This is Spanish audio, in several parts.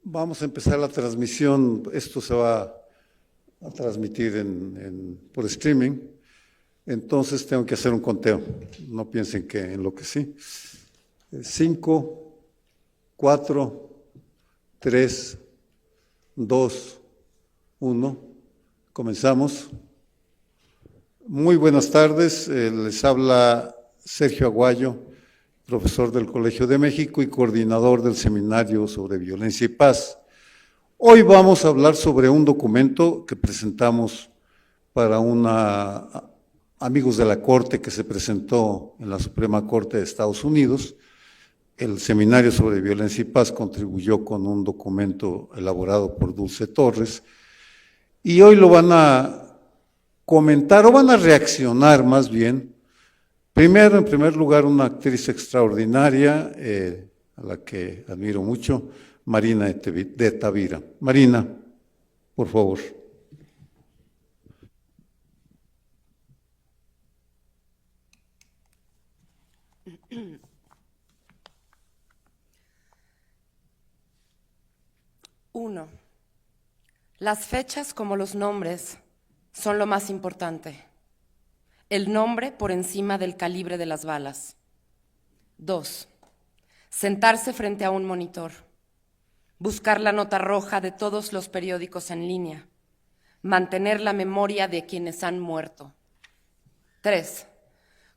Vamos a empezar la transmisión. Esto se va a transmitir por streaming. Entonces tengo que hacer un conteo. No piensen que enloquecí. 5, 4, 3, 2, 1. Comenzamos. Muy buenas tardes. Les habla Sergio Aguayo, profesor del Colegio de México y coordinador del Seminario sobre Violencia y Paz. Hoy vamos a hablar sobre un documento que presentamos para amigos de la Corte que se presentó en la Suprema Corte de Estados Unidos. El Seminario sobre Violencia y Paz contribuyó con un documento elaborado por Dulce Torres y hoy lo van a comentar o van a reaccionar más bien. Primero, en primer lugar, una actriz extraordinaria, a la que admiro mucho, Marina de Tavira. Marina, por favor. Uno, las fechas como los nombres son lo más importante. El nombre por encima del calibre de las balas. 2, sentarse frente a un monitor. Buscar la nota roja de todos los periódicos en línea. Mantener la memoria de quienes han muerto. 3,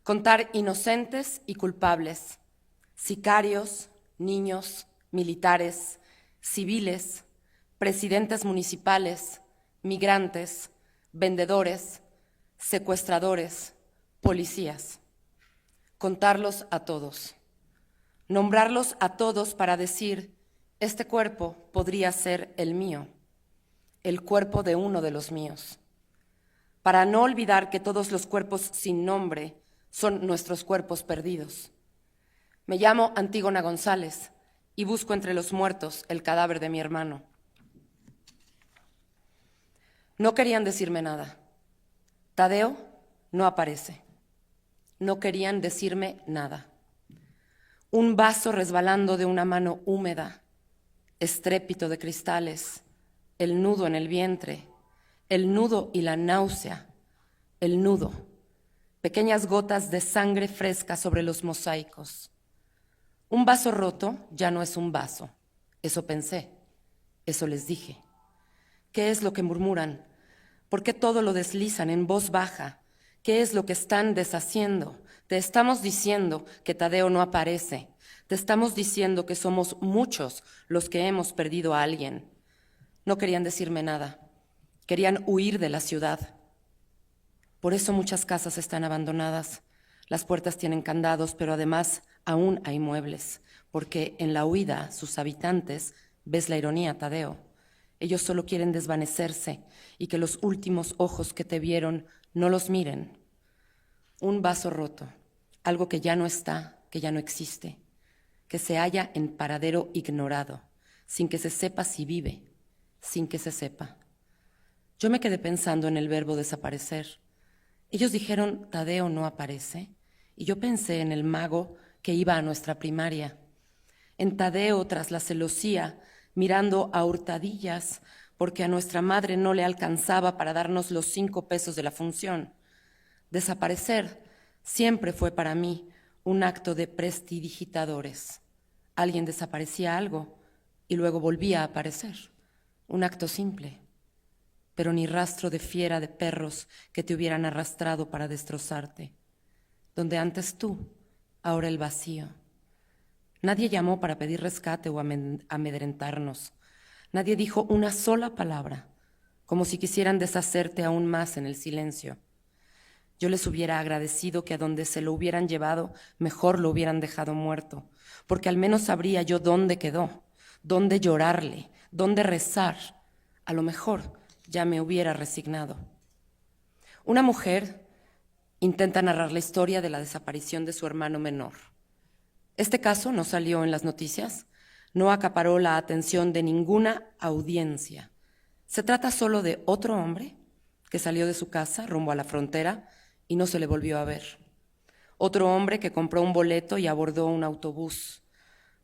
contar inocentes y culpables. Sicarios, niños, militares, civiles, presidentes municipales, migrantes, vendedores, secuestradores, policías. Contarlos a todos. Nombrarlos a todos para decir, este cuerpo podría ser el mío, el cuerpo de uno de los míos. Para no olvidar que todos los cuerpos sin nombre son nuestros cuerpos perdidos. Me llamo Antígona González y busco entre los muertos el cadáver de mi hermano. No querían decirme nada. Tadeo no aparece. No querían decirme nada. Un vaso resbalando de una mano húmeda, estrépito de cristales, el nudo en el vientre, el nudo y la náusea, el nudo, pequeñas gotas de sangre fresca sobre los mosaicos. Un vaso roto ya no es un vaso. Eso pensé, eso les dije. ¿Qué es lo que murmuran? ¿Por qué todo lo deslizan en voz baja? ¿Qué es lo que están deshaciendo? Te estamos diciendo que Tadeo no aparece. Te estamos diciendo que somos muchos los que hemos perdido a alguien. No querían decirme nada. Querían huir de la ciudad. Por eso muchas casas están abandonadas. Las puertas tienen candados, pero además aún hay muebles, porque en la huida sus habitantes, ves la ironía, Tadeo, ellos solo quieren desvanecerse y que los últimos ojos que te vieron no los miren. Un vaso roto, algo que ya no está, que ya no existe, que se halla en paradero ignorado, sin que se sepa si vive, sin que se sepa. Yo me quedé pensando en el verbo desaparecer. Ellos dijeron, Tadeo no aparece, y yo pensé en el mago que iba a nuestra primaria, en Tadeo tras la celosía, mirando a hurtadillas, porque a nuestra madre no le alcanzaba para darnos los 5 pesos de la función. Desaparecer siempre fue para mí un acto de prestidigitadores. Alguien desaparecía algo y luego volvía a aparecer. Un acto simple, pero ni rastro de fiera de perros que te hubieran arrastrado para destrozarte. Donde antes tú, ahora el vacío. Nadie llamó para pedir rescate o amedrentarnos. Nadie dijo una sola palabra, como si quisieran deshacerte aún más en el silencio. Yo les hubiera agradecido que a donde se lo hubieran llevado, mejor lo hubieran dejado muerto, porque al menos sabría yo dónde quedó, dónde llorarle, dónde rezar. A lo mejor ya me hubiera resignado. Una mujer intenta narrar la historia de la desaparición de su hermano menor. Este caso no salió en las noticias, no acaparó la atención de ninguna audiencia. Se trata solo de otro hombre que salió de su casa rumbo a la frontera y no se le volvió a ver. Otro hombre que compró un boleto y abordó un autobús.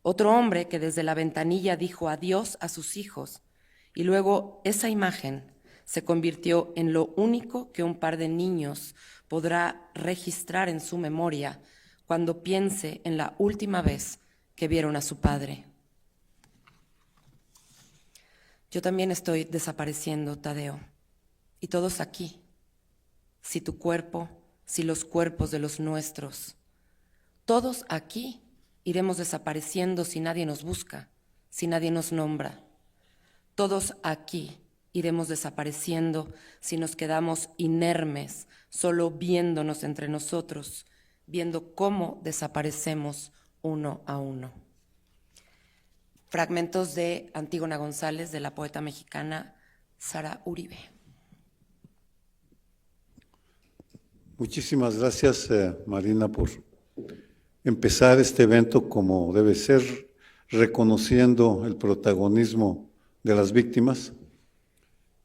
Otro hombre que desde la ventanilla dijo adiós a sus hijos y luego esa imagen se convirtió en lo único que un par de niños podrá registrar en su memoria cuando piense en la última vez que vieron a su padre. Yo también estoy desapareciendo, Tadeo, y todos aquí, si tu cuerpo, si los cuerpos de los nuestros, todos aquí iremos desapareciendo si nadie nos busca, si nadie nos nombra. Todos aquí iremos desapareciendo si nos quedamos inermes, solo viéndonos entre nosotros, viendo cómo desaparecemos uno a uno. Fragmentos de Antígona González, de la poeta mexicana Sara Uribe. Muchísimas gracias, Marina, por empezar este evento como debe ser, reconociendo el protagonismo de las víctimas.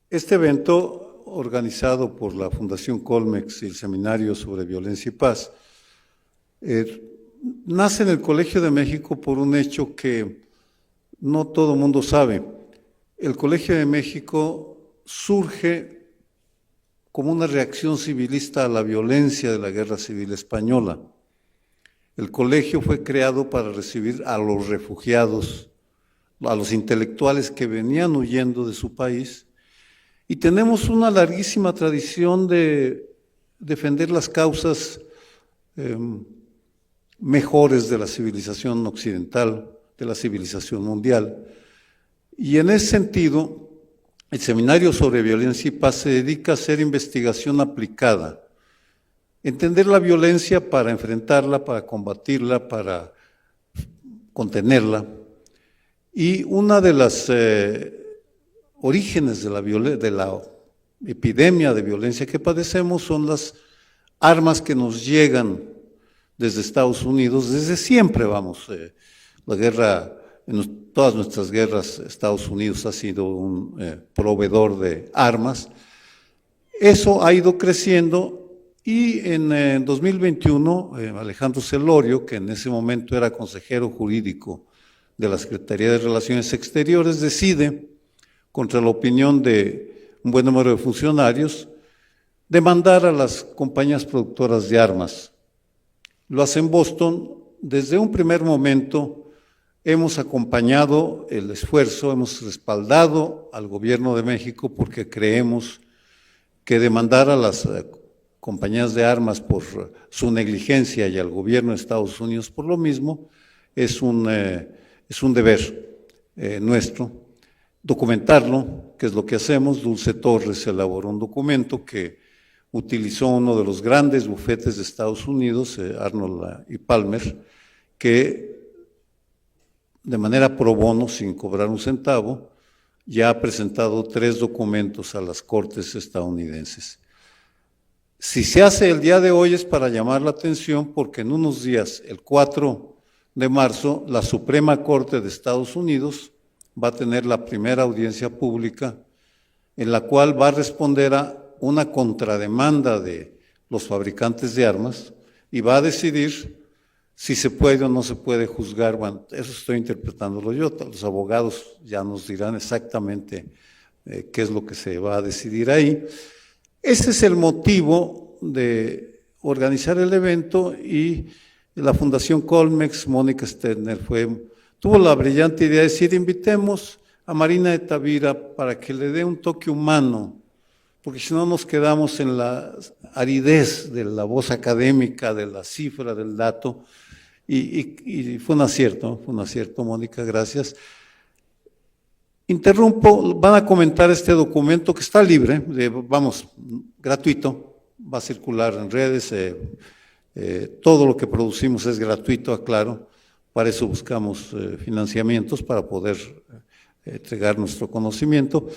Este evento, organizado por la Fundación Colmex y el Seminario sobre Violencia y Paz, nace en el Colegio de México por un hecho que no todo el mundo sabe. El Colegio de México surge como una reacción civilista a la violencia de la Guerra Civil Española. El colegio fue creado para recibir a los refugiados, a los intelectuales que venían huyendo de su país, y tenemos una larguísima tradición de defender las causas mejores de la civilización occidental, de la civilización mundial. Y en ese sentido, el Seminario sobre Violencia y Paz se dedica a hacer investigación aplicada, entender la violencia para enfrentarla, para combatirla, para contenerla. Y una de las orígenes de la epidemia de violencia que padecemos son las armas que nos llegan desde Estados Unidos, desde siempre, la guerra, en todas nuestras guerras, Estados Unidos ha sido un proveedor de armas. Eso ha ido creciendo y en 2021 Alejandro Celorio, que en ese momento era consejero jurídico de la Secretaría de Relaciones Exteriores, decide, contra la opinión de un buen número de funcionarios, demandar a las compañías productoras de armas. Lo hace en Boston. Desde un primer momento hemos acompañado el esfuerzo, hemos respaldado al gobierno de México porque creemos que demandar a las compañías de armas por su negligencia y al gobierno de Estados Unidos por lo mismo es un deber nuestro. Documentarlo, que es lo que hacemos. Dulce Torres elaboró un documento que utilizó uno de los grandes bufetes de Estados Unidos, Arnold y Palmer, que de manera pro bono, sin cobrar un centavo, ya ha presentado 3 documentos a las cortes estadounidenses. Si se hace el día de hoy es para llamar la atención porque en unos días, el 4 de marzo, la Suprema Corte de Estados Unidos va a tener la primera audiencia pública en la cual va a responder a una contrademanda de los fabricantes de armas y va a decidir si se puede o no se puede juzgar. Bueno, eso estoy interpretándolo yo, los abogados ya nos dirán exactamente qué es lo que se va a decidir ahí. Ese es el motivo de organizar el evento y la Fundación Colmex, Mónica Stedner, tuvo la brillante idea de decir, invitemos a Marina de Tavira para que le dé un toque humano, porque si no nos quedamos en la aridez de la voz académica, de la cifra, del dato, y fue un acierto, Mónica, gracias. Interrumpo, van a comentar este documento que está libre, gratuito, va a circular en redes, todo lo que producimos es gratuito, aclaro, para eso buscamos financiamientos para poder entregar nuestro conocimiento.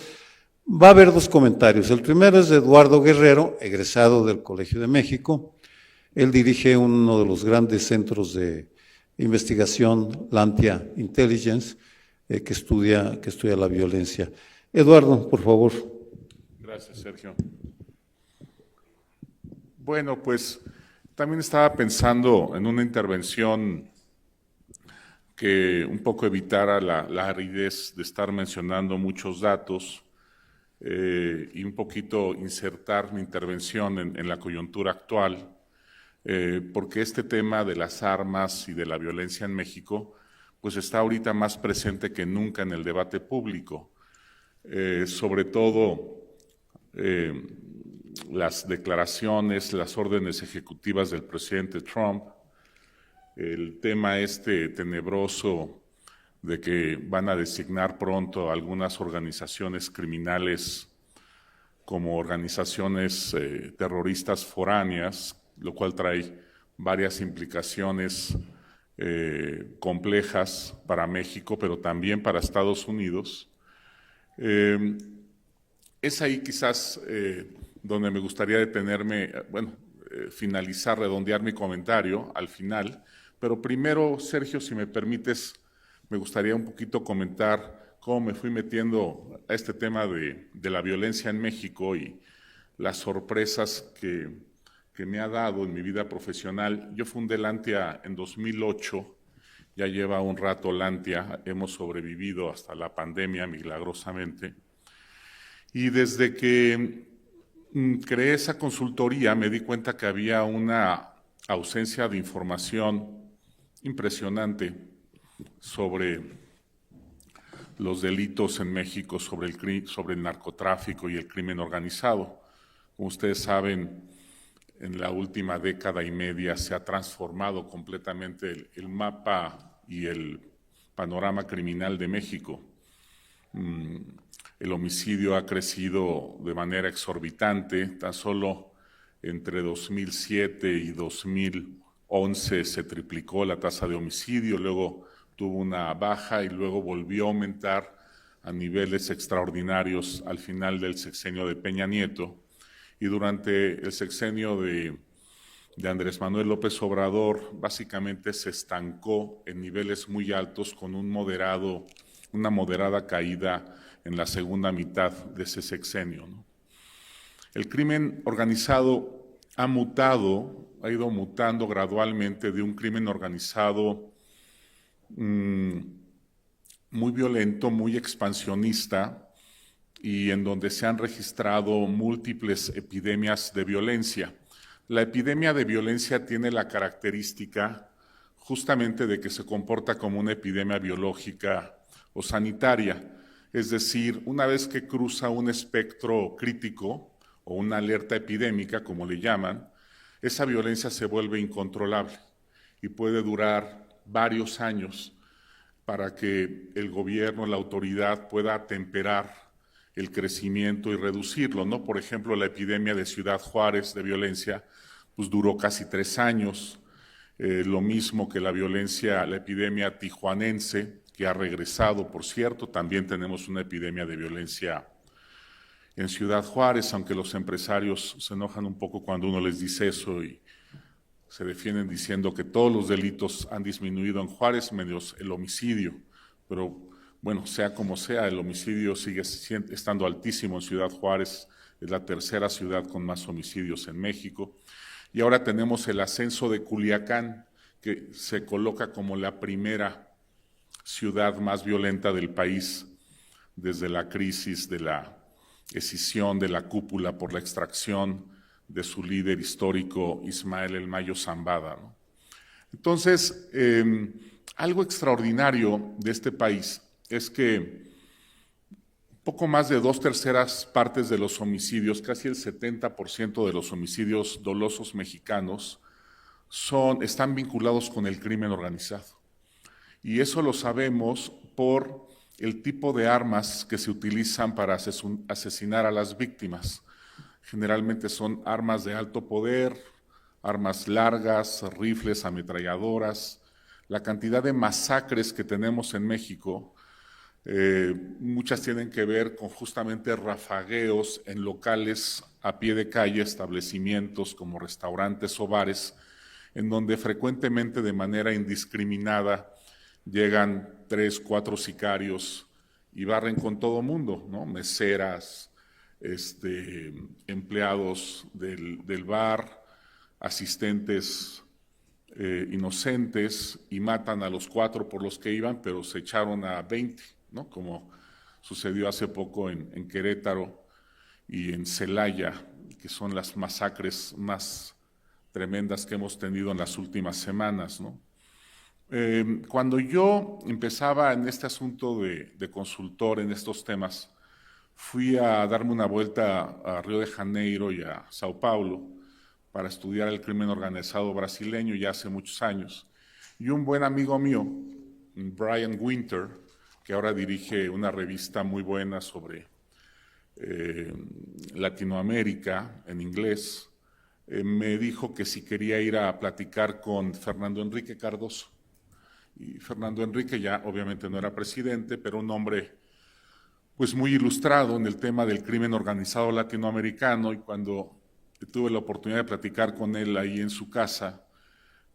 Va a haber 2 comentarios. El primero es de Eduardo Guerrero, egresado del Colegio de México. Él dirige uno de los grandes centros de investigación, Lantia Intelligence, que estudia la violencia. Eduardo, por favor. Gracias, Sergio. Bueno, pues también estaba pensando en una intervención que un poco evitara la aridez de estar mencionando muchos datos y un poquito insertar mi intervención en la coyuntura actual, porque este tema de las armas y de la violencia en México pues está ahorita más presente que nunca en el debate público, sobre todo las declaraciones, las órdenes ejecutivas del presidente Trump, el tema tenebroso de que van a designar pronto algunas organizaciones criminales como organizaciones terroristas foráneas, lo cual trae varias implicaciones complejas para México, pero también para Estados Unidos. Es ahí quizás donde me gustaría detenerme, finalizar, redondear mi comentario al final, pero primero, Sergio, si me permites, me gustaría un poquito comentar cómo me fui metiendo a este tema de la violencia en México y las sorpresas que me ha dado en mi vida profesional. Yo fundé Lantia en 2008, ya lleva un rato Lantia, hemos sobrevivido hasta la pandemia milagrosamente. Y desde que creé esa consultoría me di cuenta que había una ausencia de información impresionante sobre los delitos en México, sobre el narcotráfico y el crimen organizado. Como ustedes saben, en la última década y media se ha transformado completamente el mapa y el panorama criminal de México. El homicidio ha crecido de manera exorbitante. Tan solo entre 2007 y 2011 se triplicó la tasa de homicidio, luego tuvo una baja y luego volvió a aumentar a niveles extraordinarios al final del sexenio de Peña Nieto. Y durante el sexenio de Andrés Manuel López Obrador, básicamente se estancó en niveles muy altos con una moderada caída en la segunda mitad de ese sexenio, ¿no? El crimen organizado ha ido mutando gradualmente de un crimen organizado muy violento, muy expansionista, y en donde se han registrado múltiples epidemias de violencia. La epidemia de violencia tiene la característica justamente de que se comporta como una epidemia biológica o sanitaria. Es decir, una vez que cruza un espectro crítico o una alerta epidémica, como le llaman, esa violencia se vuelve incontrolable y puede durar varios años para que el gobierno, la autoridad pueda atemperar el crecimiento y reducirlo, ¿no? Por ejemplo, la epidemia de Ciudad Juárez de violencia pues duró casi 3 años, lo mismo que la epidemia tijuanense, que ha regresado, por cierto. También tenemos una epidemia de violencia en Ciudad Juárez, aunque los empresarios se enojan un poco cuando uno les dice eso y se defienden diciendo que todos los delitos han disminuido en Juárez, menos el homicidio. Pero bueno, sea como sea, el homicidio sigue estando altísimo en Ciudad Juárez, es la tercera ciudad con más homicidios en México. Y ahora tenemos el ascenso de Culiacán, que se coloca como la primera ciudad más violenta del país desde la crisis de la escisión de la cúpula por la extracción de su líder histórico Ismael El Mayo Zambada, ¿no? Entonces, algo extraordinario de este país es que poco más de 2/3 partes de los homicidios, casi el 70% de los homicidios dolosos mexicanos, están vinculados con el crimen organizado. Y eso lo sabemos por el tipo de armas que se utilizan para asesinar a las víctimas. Generalmente son armas de alto poder, armas largas, rifles, ametralladoras. La cantidad de masacres que tenemos en México, muchas tienen que ver con justamente rafagueos en locales a pie de calle, establecimientos como restaurantes o bares, en donde frecuentemente de manera indiscriminada llegan 3, 4 sicarios y barren con todo mundo, ¿no? Meseras, empleados del bar, asistentes inocentes y matan a los 4 por los que iban, pero se echaron a 20, ¿no? Como sucedió hace poco en Querétaro y en Celaya, que son las masacres más tremendas que hemos tenido en las últimas semanas, ¿no? Cuando yo empezaba en este asunto de consultor en estos temas, fui a darme una vuelta a Río de Janeiro y a Sao Paulo para estudiar el crimen organizado brasileño ya hace muchos años. Y un buen amigo mío, Brian Winter, que ahora dirige una revista muy buena sobre Latinoamérica en inglés, me dijo que si quería ir a platicar con Fernando Enrique Cardoso. Y Fernando Enrique ya obviamente no era presidente, pero un hombre pues muy ilustrado en el tema del crimen organizado latinoamericano, y cuando tuve la oportunidad de platicar con él ahí en su casa,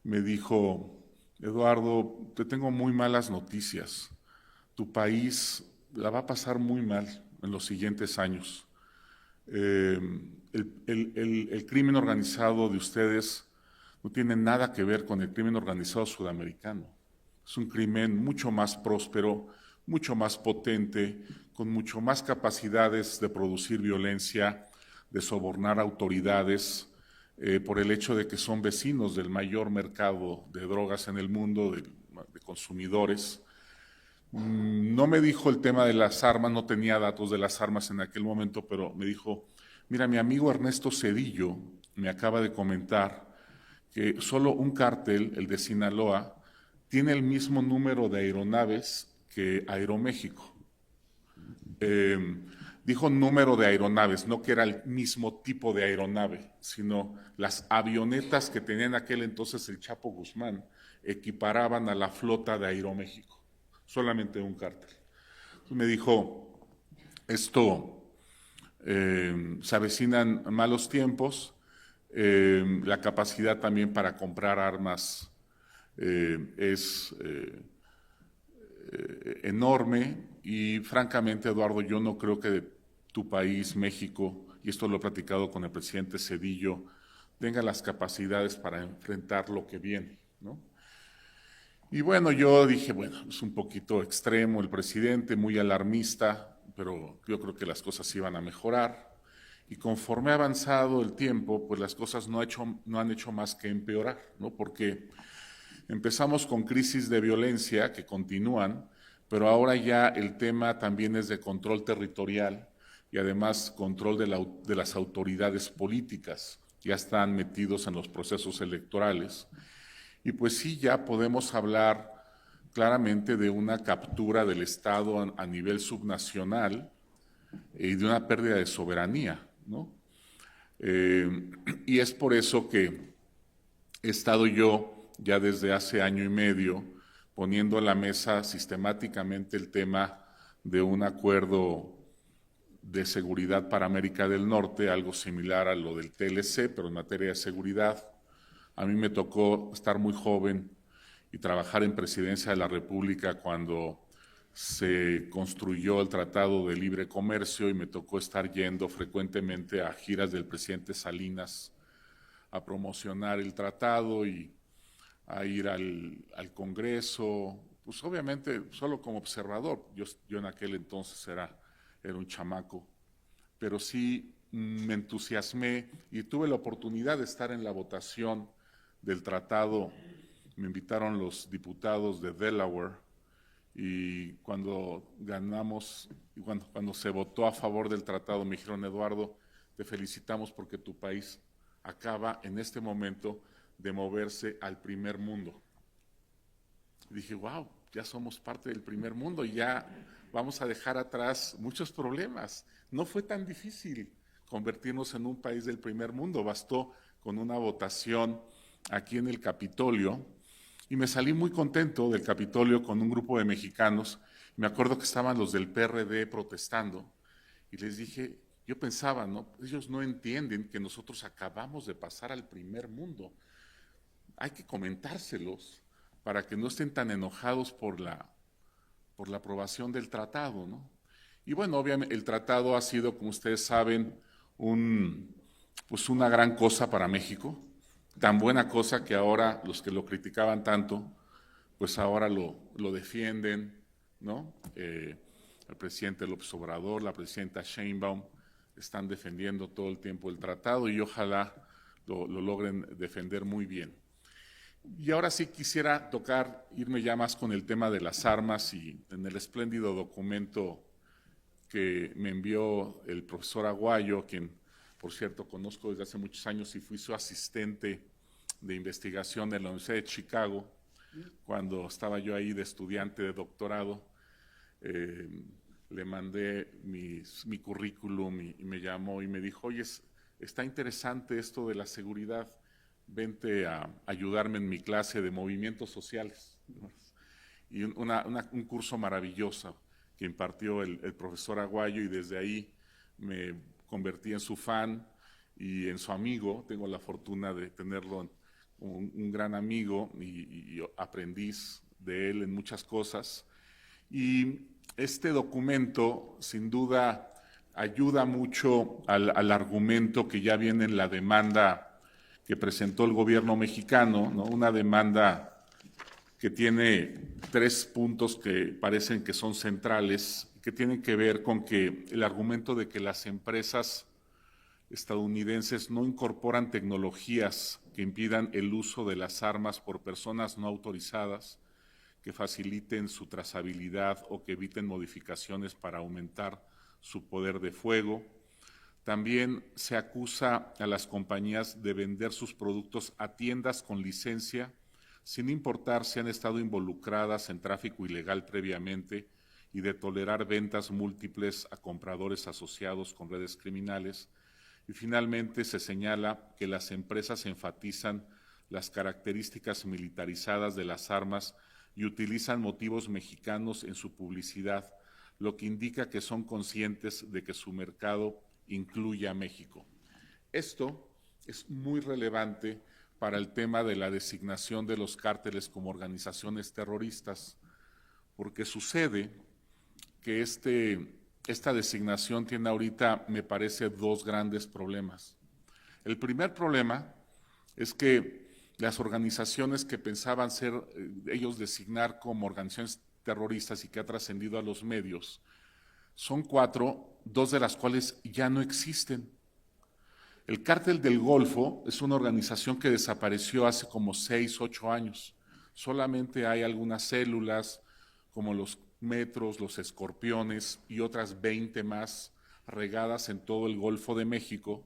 me dijo: Eduardo, te tengo muy malas noticias. Tu país la va a pasar muy mal en los siguientes años. El crimen organizado de ustedes no tiene nada que ver con el crimen organizado sudamericano. Es un crimen mucho más próspero, mucho más potente, con mucho más capacidades de producir violencia, de sobornar autoridades, por el hecho de que son vecinos del mayor mercado de drogas en el mundo, de consumidores. No me dijo el tema de las armas, no tenía datos de las armas en aquel momento, pero me dijo: mira, mi amigo Ernesto Zedillo me acaba de comentar que solo un cártel, el de Sinaloa, tiene el mismo número de aeronaves que Aeroméxico. Dijo número de aeronaves, no que era el mismo tipo de aeronave, sino las avionetas que tenía en aquel entonces el Chapo Guzmán equiparaban a la flota de Aeroméxico, solamente un cártel. Entonces me dijo: esto se avecinan malos tiempos, la capacidad también para comprar armas es enorme, y francamente, Eduardo, yo no creo que tu país, México, y esto lo he platicado con el presidente Zedillo, tenga las capacidades para enfrentar lo que viene, ¿no? Y bueno, yo dije, bueno, es un poquito extremo el presidente, muy alarmista, pero yo creo que las cosas iban a mejorar. Y conforme ha avanzado el tiempo, pues las cosas no han hecho más que empeorar, ¿no? Porque empezamos con crisis de violencia que continúan, pero ahora ya el tema también es de control territorial y además control de las autoridades políticas. Ya están metidos en los procesos electorales. Y pues sí, ya podemos hablar claramente de una captura del Estado a nivel subnacional y de una pérdida de soberanía, ¿no? Y es por eso que he estado yo ya desde hace año y medio poniendo en la mesa sistemáticamente el tema de un acuerdo de seguridad para América del Norte, algo similar a lo del TLC, pero en materia de seguridad. A mí me tocó estar muy joven y trabajar en Presidencia de la República cuando se construyó el Tratado de Libre Comercio, y me tocó estar yendo frecuentemente a giras del presidente Salinas a promocionar el tratado y a ir al Congreso, pues obviamente solo como observador. Yo en aquel entonces era un chamaco, pero sí me entusiasmé y tuve la oportunidad de estar en la votación del tratado. Me invitaron los diputados de Delaware, y cuando ganamos, cuando se votó a favor del tratado, me dijeron: Eduardo, te felicitamos porque tu país acaba en este momento de moverse al primer mundo. Y dije: wow, ya somos parte del primer mundo y ya vamos a dejar atrás muchos problemas. No fue tan difícil convertirnos en un país del primer mundo, bastó con una votación aquí en el Capitolio, y me salí muy contento del Capitolio con un grupo de mexicanos. Me acuerdo que estaban los del PRD protestando, y les dije, yo pensaba, ¿no? Ellos no entienden que nosotros acabamos de pasar al primer mundo. Hay que comentárselos para que no estén tan enojados por la aprobación del tratado, ¿no? Y bueno, obviamente el tratado ha sido, como ustedes saben, pues una gran cosa para México. tan buena cosa que ahora los que lo criticaban tanto, pues ahora lo defienden, ¿no? El presidente López Obrador, la presidenta Sheinbaum, están defendiendo todo el tiempo el tratado y ojalá lo logren defender muy bien. Y ahora sí quisiera irme ya más con el tema de las armas y en el espléndido documento que me envió el profesor Aguayo, quien por cierto conozco desde hace muchos años y fui su asistente de investigación en la Universidad de Chicago, cuando estaba yo ahí de estudiante de doctorado. Le mandé mi currículum y me llamó y me dijo, oye, está interesante esto de la seguridad, vente a ayudarme en mi clase de movimientos sociales. Y un curso maravilloso que impartió el profesor Aguayo, y desde ahí me convertí en su fan y en su amigo. Tengo la fortuna de tenerlo como un gran amigo y aprendiz de él en muchas cosas. Y este documento, sin duda, ayuda mucho al argumento que ya viene en la demanda que presentó el gobierno mexicano, ¿no? Una demanda que tiene 3 puntos que parecen que son centrales, que tienen que ver con que el argumento de que las empresas estadounidenses no incorporan tecnologías que impidan el uso de las armas por personas no autorizadas, que faciliten su trazabilidad o que eviten modificaciones para aumentar su poder de fuego. También se acusa a las compañías de vender sus productos a tiendas con licencia, sin importar si han estado involucradas en tráfico ilegal previamente, y de tolerar ventas múltiples a compradores asociados con redes criminales. Y finalmente se señala que las empresas enfatizan las características militarizadas de las armas y utilizan motivos mexicanos en su publicidad, lo que indica que son conscientes de que su mercado incluye a México. Esto es muy relevante para el tema de la designación de los cárteles como organizaciones terroristas, porque sucede que esta designación tiene ahorita, me parece, 2 grandes problemas. El primer problema es que las organizaciones que pensaban ser ellos designar como organizaciones terroristas y que ha trascendido a los medios, son 4, 2 de las cuales ya no existen. El Cártel del Golfo es una organización que desapareció hace como 6, 8 años. Solamente hay algunas células como los Metros, los Escorpiones y otras 20 más regadas en todo el Golfo de México,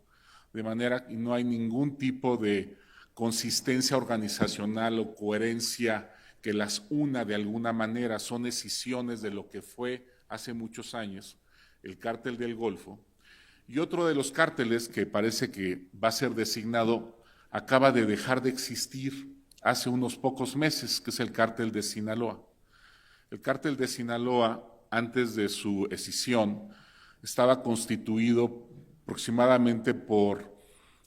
de manera que no hay ningún tipo de consistencia organizacional o coherencia que las una de alguna manera. Son escisiones de lo que fue hace muchos años el Cártel del Golfo. Y otro de los cárteles que parece que va a ser designado acaba de dejar de existir hace unos pocos meses, que es el Cártel de Sinaloa. El Cártel de Sinaloa, antes de su escisión, estaba constituido aproximadamente por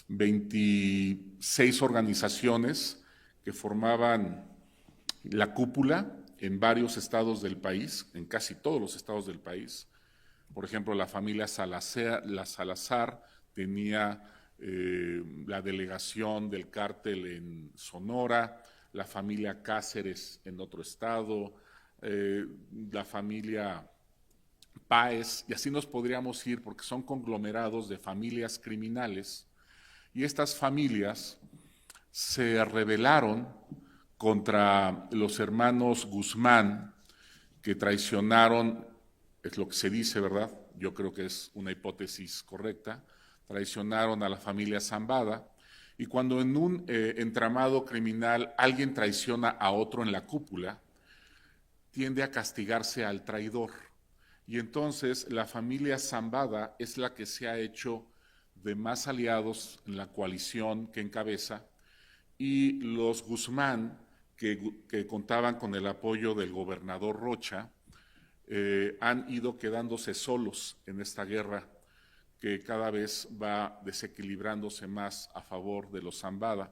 26 organizaciones que formaban la cúpula en varios estados del país, en casi todos los estados del país. Por ejemplo, la familia Salazar tenía la delegación del cártel en Sonora, la familia Cáceres en otro estado, la familia Páez, y así nos podríamos ir, porque son conglomerados de familias criminales, y estas familias se rebelaron contra los hermanos Guzmán, que traicionaron, es lo que se dice, ¿verdad? Yo creo que es una hipótesis correcta, traicionaron a la familia Zambada, y cuando en un entramado criminal alguien traiciona a otro en la cúpula, tiende a castigarse al traidor. Y entonces la familia Zambada es la que se ha hecho de más aliados en la coalición que encabeza, y los Guzmán, que contaban con el apoyo del gobernador Rocha, han ido quedándose solos en esta guerra que cada vez va desequilibrándose más a favor de los Zambada.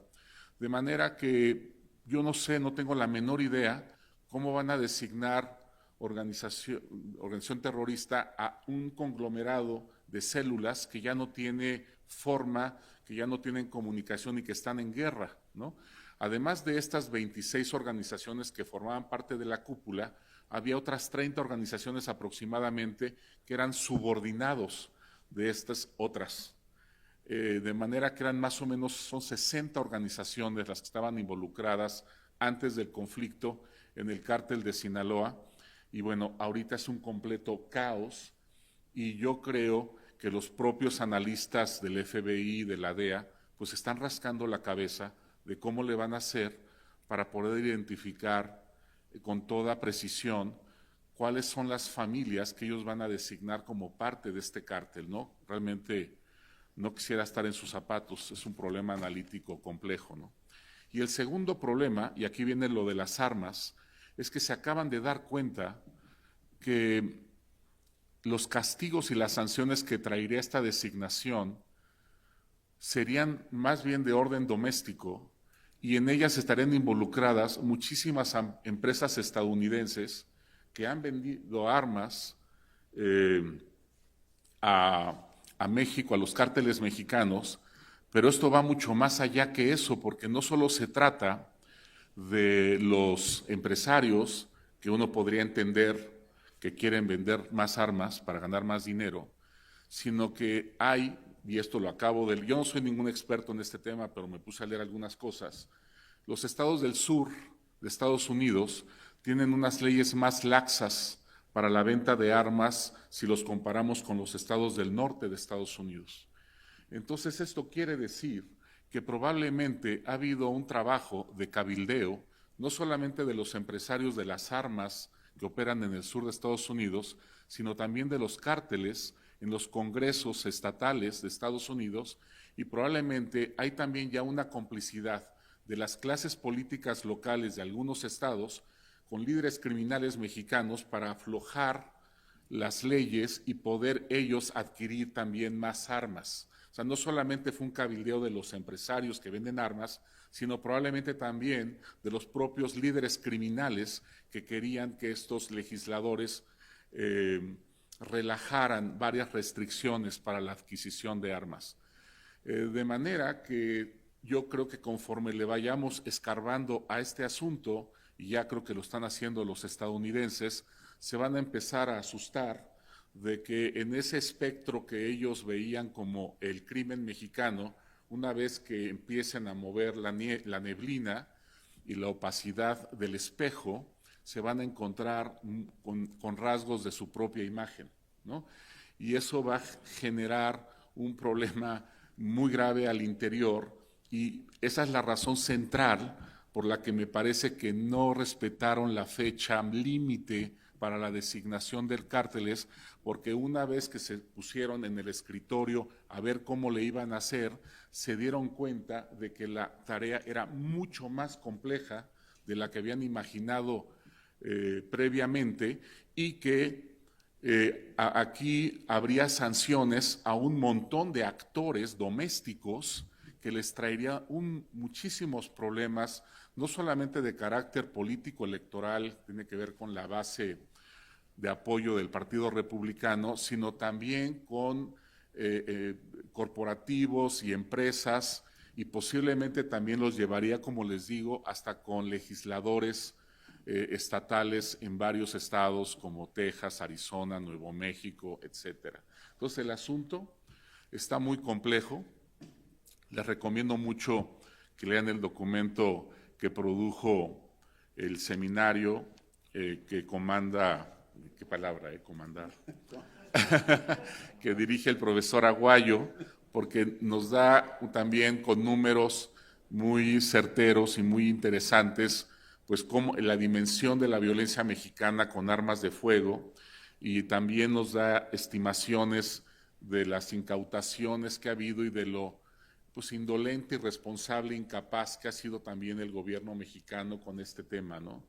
De manera que yo no sé, no tengo la menor idea cómo van a designar organización terrorista a un conglomerado de células que ya no tiene forma que ya no tienen comunicación y que están en guerra, ¿no? Además de estas 26 organizaciones que formaban parte de la cúpula, había otras 30 organizaciones aproximadamente que eran subordinados de estas otras. De manera que eran más o menos, son 60 organizaciones las que estaban involucradas antes del conflicto en el cártel de Sinaloa. Y bueno, ahorita es un completo caos y yo creo que los propios analistas del FBI, de la DEA, pues están rascando la cabeza de cómo le van a hacer para poder identificar con toda precisión cuáles son las familias que ellos van a designar como parte de este cártel, ¿no? Realmente no quisiera estar en sus zapatos, es un problema analítico complejo, ¿no? Y el segundo problema, y aquí viene lo de las armas, es que se acaban de dar cuenta que los castigos y las sanciones que traería esta designación serían más bien de orden doméstico y en ellas estarían involucradas muchísimas empresas estadounidenses que han vendido armas a México, a los cárteles mexicanos, pero esto va mucho más allá que eso, porque no solo se trata de los empresarios que uno podría entender que quieren vender más armas para ganar más dinero, sino que hay, y esto lo acabo de, yo no soy ningún experto en este tema, pero me puse a leer algunas cosas, los estados del sur de Estados Unidos tienen unas leyes más laxas para la venta de armas si los comparamos con los estados del norte de Estados Unidos. Entonces esto quiere decir que probablemente ha habido un trabajo de cabildeo, no solamente de los empresarios de las armas que operan en el sur de Estados Unidos, sino también de los cárteles en los congresos estatales de Estados Unidos, y probablemente hay también ya una complicidad de las clases políticas locales de algunos estados con líderes criminales mexicanos para aflojar las leyes y poder ellos adquirir también más armas. O sea, no solamente fue un cabildeo de los empresarios que venden armas, sino probablemente también de los propios líderes criminales que querían que estos legisladores relajaran varias restricciones para la adquisición de armas. De manera que yo creo que conforme le vayamos escarbando a este asunto, y ya creo que lo están haciendo los estadounidenses, se van a empezar a asustar de que en ese espectro que ellos veían como el crimen mexicano, una vez que empiecen a mover la neblina y la opacidad del espejo, se van a encontrar con rasgos de su propia imagen, ¿no? Y eso va a generar un problema muy grave al interior, y esa es la razón central por la que me parece que no respetaron la fecha límite para la designación de cárteles, porque una vez que se pusieron en el escritorio a ver cómo le iban a hacer, se dieron cuenta de que la tarea era mucho más compleja de la que habían imaginado previamente, y que aquí habría sanciones a un montón de actores domésticos que les traería muchísimos problemas, no solamente de carácter político electoral, tiene que ver con la base de apoyo del Partido Republicano, sino también con corporativos y empresas, y posiblemente también los llevaría, como les digo, hasta con legisladores estatales en varios estados como Texas, Arizona, Nuevo México, etcétera. Entonces el asunto está muy complejo. Les recomiendo mucho que lean el documento que produjo el seminario que comanda, ¿qué palabra, comandar? Que dirige el profesor Aguayo, porque nos da también con números muy certeros y muy interesantes, pues como la dimensión de la violencia mexicana con armas de fuego, y también nos da estimaciones de las incautaciones que ha habido y de lo pues indolente, irresponsable, incapaz que ha sido también el gobierno mexicano con este tema, ¿no?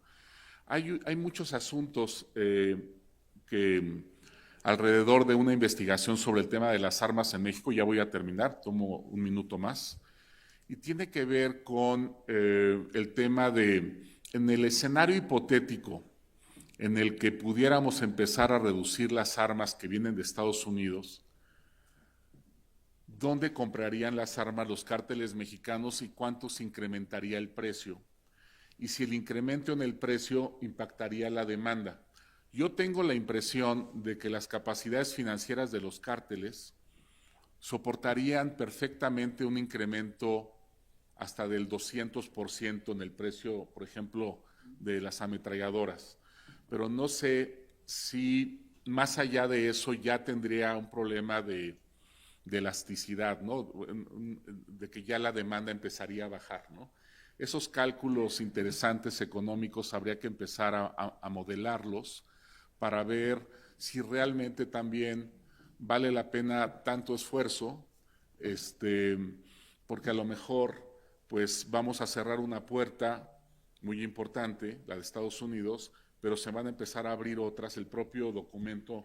Hay muchos asuntos que alrededor de una investigación sobre el tema de las armas en México, ya voy a terminar, tomo un minuto más, y tiene que ver con el tema de, en el escenario hipotético en el que pudiéramos empezar a reducir las armas que vienen de Estados Unidos, dónde comprarían las armas los cárteles mexicanos y cuánto se incrementaría el precio, y si el incremento en el precio impactaría la demanda. Yo tengo la impresión de que las capacidades financieras de los cárteles soportarían perfectamente un incremento hasta del 200% en el precio, por ejemplo, de las ametralladoras. Pero no sé si más allá de eso ya tendría un problema de elasticidad, ¿no? De que ya la demanda empezaría a bajar, ¿no? Esos cálculos interesantes económicos habría que empezar a modelarlos para ver si realmente también vale la pena tanto esfuerzo, porque a lo mejor pues vamos a cerrar una puerta muy importante, la de Estados Unidos, pero se van a empezar a abrir otras. El propio documento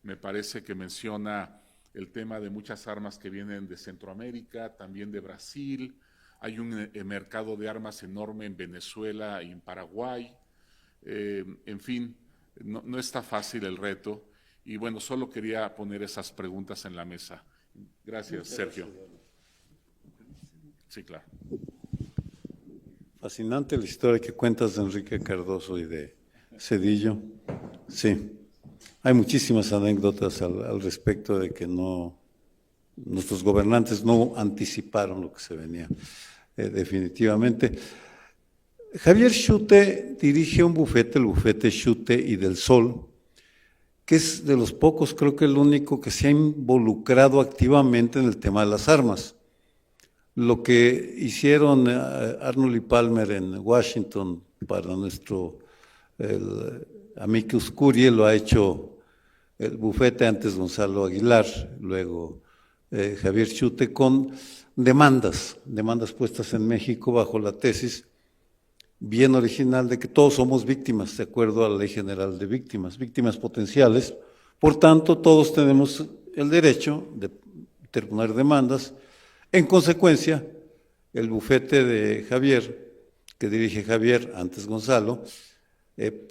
me parece que menciona el tema de muchas armas que vienen de Centroamérica, también de Brasil. Hay un mercado de armas enorme en Venezuela y en Paraguay. En fin, no está fácil el reto. Y bueno, solo quería poner esas preguntas en la mesa. Gracias, Sergio. Sí, claro. Fascinante la historia que cuentas de Enrique Cardoso y de Zedillo. Sí, hay muchísimas anécdotas al respecto de que nuestros gobernantes no anticiparon lo que se venía, definitivamente. Javier Schutte dirige un bufete, el bufete Schutte y del Sol, que es de los pocos, creo que el único que se ha involucrado activamente en el tema de las armas. Lo que hicieron Arnold y Palmer en Washington para nuestro amicus curiae lo ha hecho el bufete, antes Gonzalo Aguilar, luego Javier Schutte, con demandas puestas en México bajo la tesis bien original de que todos somos víctimas, de acuerdo a la Ley General de Víctimas potenciales. Por tanto, todos tenemos el derecho de interponer demandas. En consecuencia, el bufete de Javier, que dirige Javier, antes Gonzalo,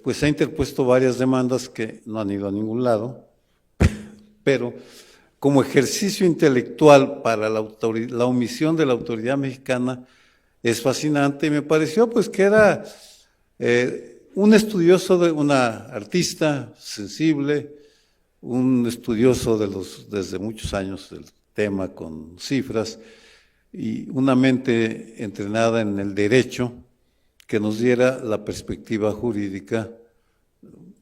pues ha interpuesto varias demandas que no han ido a ningún lado, pero como ejercicio intelectual para la omisión de la autoridad mexicana es fascinante, y me pareció pues que era un estudioso, una artista sensible, un estudioso desde muchos años del tema con cifras, y una mente entrenada en el derecho que nos diera la perspectiva jurídica,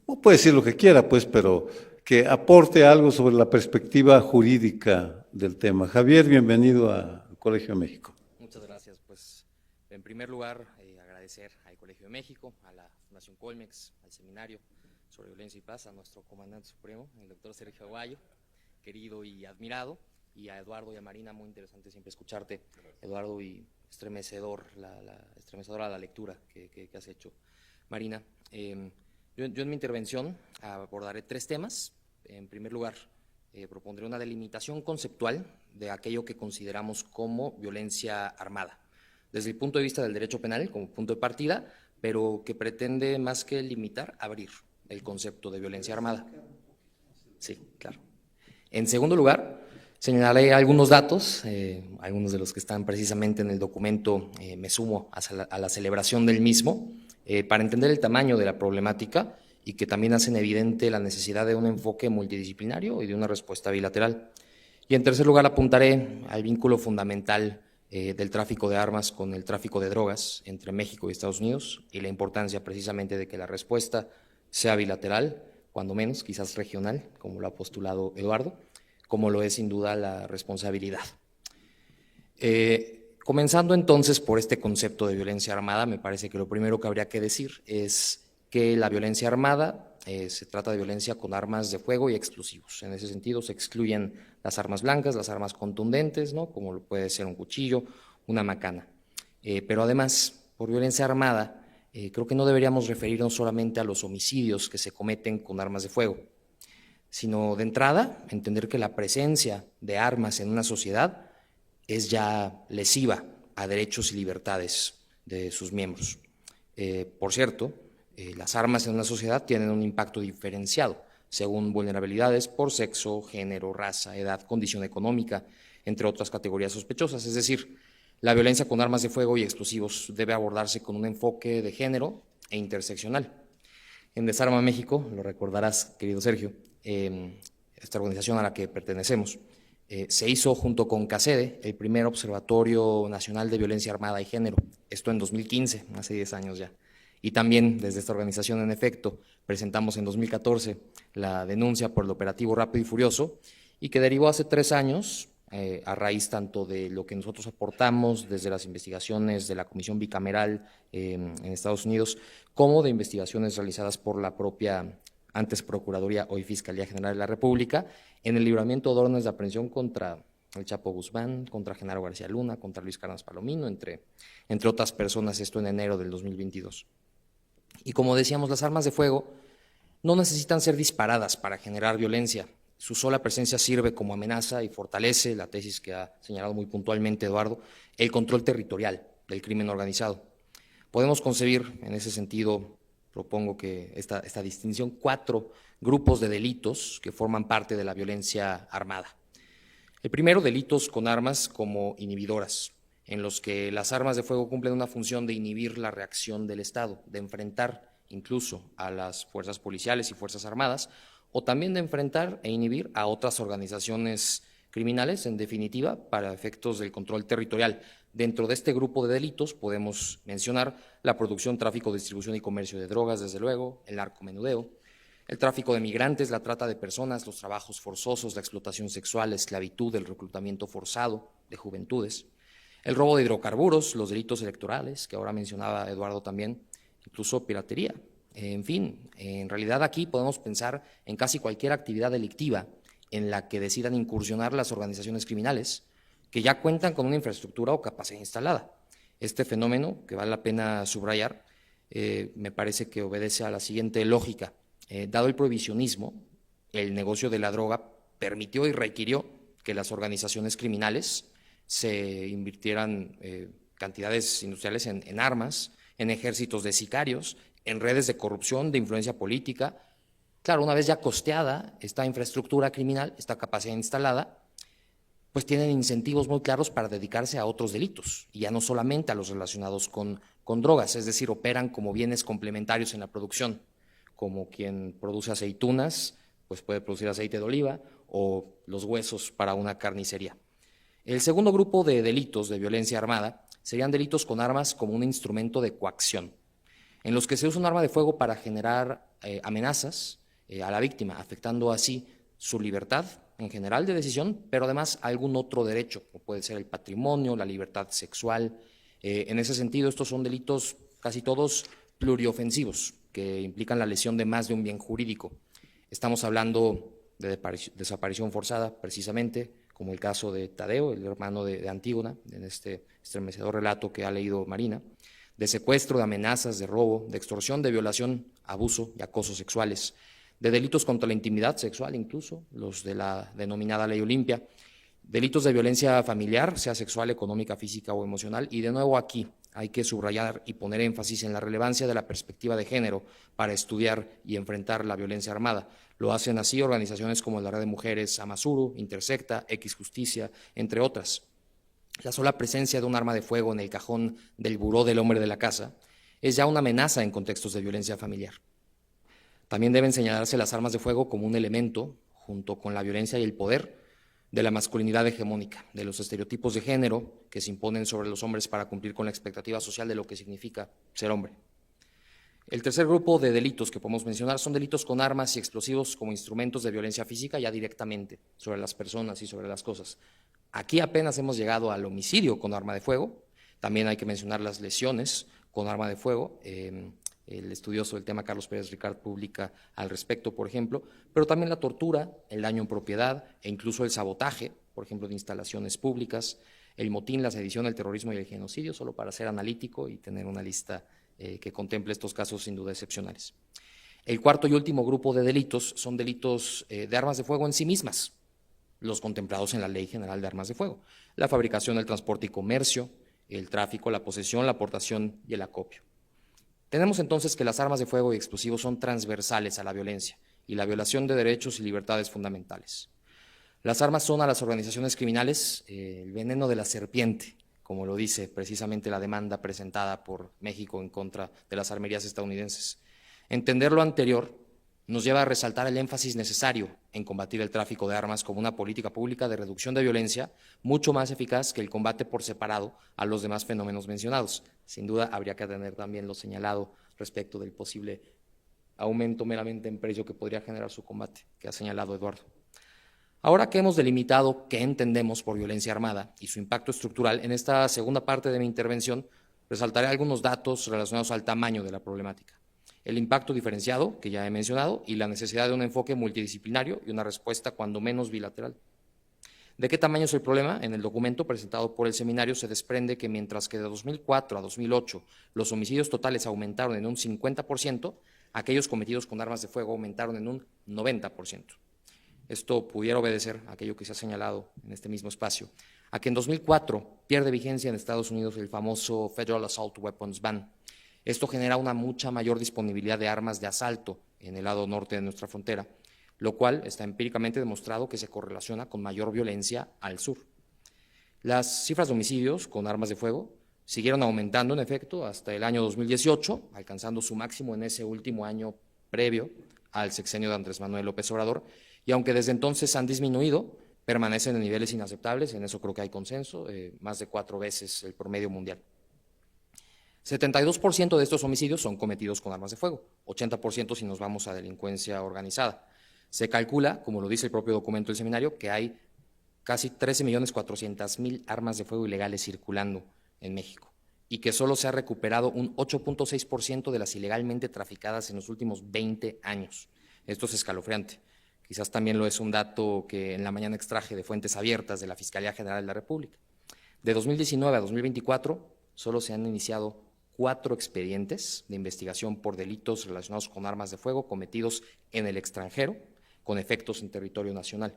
no puede decir lo que quiera pues, pero que aporte algo sobre la perspectiva jurídica del tema. Javier, bienvenido al Colegio de México. Muchas gracias. Pues en primer lugar, agradecer al Colegio de México, a la Fundación Colmex, al Seminario sobre Violencia y Paz, a nuestro comandante supremo, el doctor Sergio Aguayo, querido y admirado, y a Eduardo y a Marina, muy interesante siempre escucharte, Eduardo, y estremecedora la lectura que has hecho, Marina. Yo en mi intervención abordaré 3 temas. En primer lugar, propondré una delimitación conceptual de aquello que consideramos como violencia armada, desde el punto de vista del derecho penal como punto de partida, pero que pretende más que limitar, abrir el concepto de violencia armada. Sí, claro. En segundo lugar, señalaré algunos datos, algunos de los que están precisamente en el documento, me sumo a la celebración del mismo, para entender el tamaño de la problemática y que también hacen evidente la necesidad de un enfoque multidisciplinario y de una respuesta bilateral. Y en tercer lugar, apuntaré al vínculo fundamental del tráfico de armas con el tráfico de drogas entre México y Estados Unidos, y la importancia precisamente de que la respuesta sea bilateral, cuando menos, quizás regional, como lo ha postulado Eduardo, como lo es sin duda la responsabilidad. Comenzando entonces por este concepto de violencia armada, me parece que lo primero que habría que decir es que la violencia armada se trata de violencia con armas de fuego y explosivos. En ese sentido se excluyen las armas blancas, las armas contundentes, ¿no?, como lo puede ser un cuchillo, una macana. Pero además, por violencia armada, creo que no deberíamos referirnos solamente a los homicidios que se cometen con armas de fuego, sino de entrada entender que la presencia de armas en una sociedad es ya lesiva a derechos y libertades de sus miembros. Por cierto, las armas en una sociedad tienen un impacto diferenciado según vulnerabilidades por sexo, género, raza, edad, condición económica, entre otras categorías sospechosas. Es decir, la violencia con armas de fuego y explosivos debe abordarse con un enfoque de género e interseccional. En Desarma México, lo recordarás, querido Sergio, esta organización a la que pertenecemos, se hizo junto con CACEDE el primer Observatorio Nacional de Violencia Armada y Género, esto en 2015, hace 10 años ya. Y también desde esta organización, en efecto, presentamos en 2014 la denuncia por el operativo Rápido y Furioso, y que derivó hace 3 años, a raíz tanto de lo que nosotros aportamos desde las investigaciones de la Comisión Bicameral en Estados Unidos, como de investigaciones realizadas por la propia antes Procuraduría, hoy Fiscalía General de la República, en el libramiento de órdenes de aprehensión contra el Chapo Guzmán, contra Genaro García Luna, contra Luis Cárdenas Palomino, entre otras personas, esto en enero del 2022. Y como decíamos, las armas de fuego no necesitan ser disparadas para generar violencia. Su sola presencia sirve como amenaza y fortalece, la tesis que ha señalado muy puntualmente Eduardo, el control territorial del crimen organizado. Podemos concebir, en ese sentido, propongo que esta distinción, 4 grupos de delitos que forman parte de la violencia armada. El primero, delitos con armas como inhibidoras, en los que las armas de fuego cumplen una función de inhibir la reacción del Estado, de enfrentar incluso a las fuerzas policiales y fuerzas armadas, o también de enfrentar e inhibir a otras organizaciones criminales, en definitiva, para efectos del control territorial. Dentro de este grupo de delitos podemos mencionar la producción, tráfico, distribución y comercio de drogas, desde luego, el narcomenudeo, el tráfico de migrantes, la trata de personas, los trabajos forzosos, la explotación sexual, la esclavitud, el reclutamiento forzado de juventudes, el robo de hidrocarburos, los delitos electorales, que ahora mencionaba Eduardo también, incluso piratería. En fin, en realidad aquí podemos pensar en casi cualquier actividad delictiva en la que decidan incursionar las organizaciones criminales que ya cuentan con una infraestructura o capacidad instalada. Este fenómeno, que vale la pena subrayar, me parece que obedece a la siguiente lógica. Dado el prohibicionismo, el negocio de la droga permitió y requirió que las organizaciones criminales se invirtieran cantidades industriales en armas, en ejércitos de sicarios, en redes de corrupción, de influencia política. Claro, una vez ya costeada esta infraestructura criminal, esta capacidad instalada, pues tienen incentivos muy claros para dedicarse a otros delitos, y ya no solamente a los relacionados con drogas, es decir, operan como bienes complementarios en la producción, como quien produce aceitunas, pues puede producir aceite de oliva, o los huesos para una carnicería. El segundo grupo de delitos de violencia armada serían delitos con armas como un instrumento de coacción, en los que se usa un arma de fuego para generar amenazas a la víctima, afectando así su libertad en general de decisión, pero además algún otro derecho, como puede ser el patrimonio, la libertad sexual. En ese sentido, estos son delitos casi todos pluriofensivos, que implican la lesión de más de un bien jurídico. Estamos hablando de desaparición forzada, precisamente, como el caso de Tadeo, el hermano de Antígona, en este estremecedor relato que ha leído Marina, de secuestro, de amenazas, de robo, de extorsión, de violación, abuso y acoso sexuales, de delitos contra la intimidad sexual incluso, los de la denominada Ley Olimpia, delitos de violencia familiar, sea sexual, económica, física o emocional, y de nuevo aquí hay que subrayar y poner énfasis en la relevancia de la perspectiva de género para estudiar y enfrentar la violencia armada. Lo hacen así organizaciones como la Red de Mujeres Amazuru, Intersecta, X Justicia, entre otras. La sola presencia de un arma de fuego en el cajón del buró del hombre de la casa es ya una amenaza en contextos de violencia familiar. También deben señalarse las armas de fuego como un elemento, junto con la violencia y el poder, de la masculinidad hegemónica, de los estereotipos de género que se imponen sobre los hombres para cumplir con la expectativa social de lo que significa ser hombre. El tercer grupo de delitos que podemos mencionar son delitos con armas y explosivos como instrumentos de violencia física ya directamente sobre las personas y sobre las cosas. Aquí apenas hemos llegado al homicidio con arma de fuego. También hay que mencionar las lesiones con arma de fuego. El estudioso del tema Carlos Pérez Ricard publica al respecto, por ejemplo, pero también la tortura, el daño en propiedad e incluso el sabotaje, por ejemplo, de instalaciones públicas, el motín, la sedición, el terrorismo y el genocidio, solo para ser analítico y tener una lista que contemple estos casos sin duda excepcionales. El cuarto y último grupo de delitos son delitos de armas de fuego en sí mismas, los contemplados en la Ley General de Armas de Fuego: la fabricación, el transporte y comercio, el tráfico, la posesión, la aportación y el acopio. Tenemos entonces que las armas de fuego y explosivos son transversales a la violencia y la violación de derechos y libertades fundamentales. Las armas son a las organizaciones criminales el veneno de la serpiente, como lo dice precisamente la demanda presentada por México en contra de las armerías estadounidenses. Entender lo anterior nos lleva a resaltar el énfasis necesario en combatir el tráfico de armas como una política pública de reducción de violencia mucho más eficaz que el combate por separado a los demás fenómenos mencionados. Sin duda habría que tener también lo señalado respecto del posible aumento meramente en precio que podría generar su combate, que ha señalado Eduardo. Ahora que hemos delimitado qué entendemos por violencia armada y su impacto estructural, en esta segunda parte de mi intervención resaltaré algunos datos relacionados al tamaño de la problemática, el impacto diferenciado, que ya he mencionado, y la necesidad de un enfoque multidisciplinario y una respuesta cuando menos bilateral. ¿De qué tamaño es el problema? En el documento presentado por el seminario se desprende que mientras que de 2004 a 2008 los homicidios totales aumentaron en un 50%, aquellos cometidos con armas de fuego aumentaron en un 90%. Esto pudiera obedecer a aquello que se ha señalado en este mismo espacio, a que en 2004 pierde vigencia en Estados Unidos el famoso Federal Assault Weapons Ban. Esto genera una mucha mayor disponibilidad de armas de asalto en el lado norte de nuestra frontera, lo cual está empíricamente demostrado que se correlaciona con mayor violencia al sur. Las cifras de homicidios con armas de fuego siguieron aumentando, en efecto, hasta el año 2018, alcanzando su máximo en ese último año previo al sexenio de Andrés Manuel López Obrador, y aunque desde entonces han disminuido, permanecen en niveles inaceptables, en eso creo que hay consenso, más de 4 veces el promedio mundial. 72% de estos homicidios son cometidos con armas de fuego, 80% si nos vamos a delincuencia organizada. Se calcula, como lo dice el propio documento del seminario, que hay casi 13.400.000 armas de fuego ilegales circulando en México y que solo se ha recuperado un 8.6% de las ilegalmente traficadas en los últimos 20 años. Esto es escalofriante. Quizás también lo es un dato que en la mañana extraje de fuentes abiertas de la Fiscalía General de la República. De 2019 a 2024 solo se han iniciado 4 expedientes de investigación por delitos relacionados con armas de fuego cometidos en el extranjero con efectos en territorio nacional.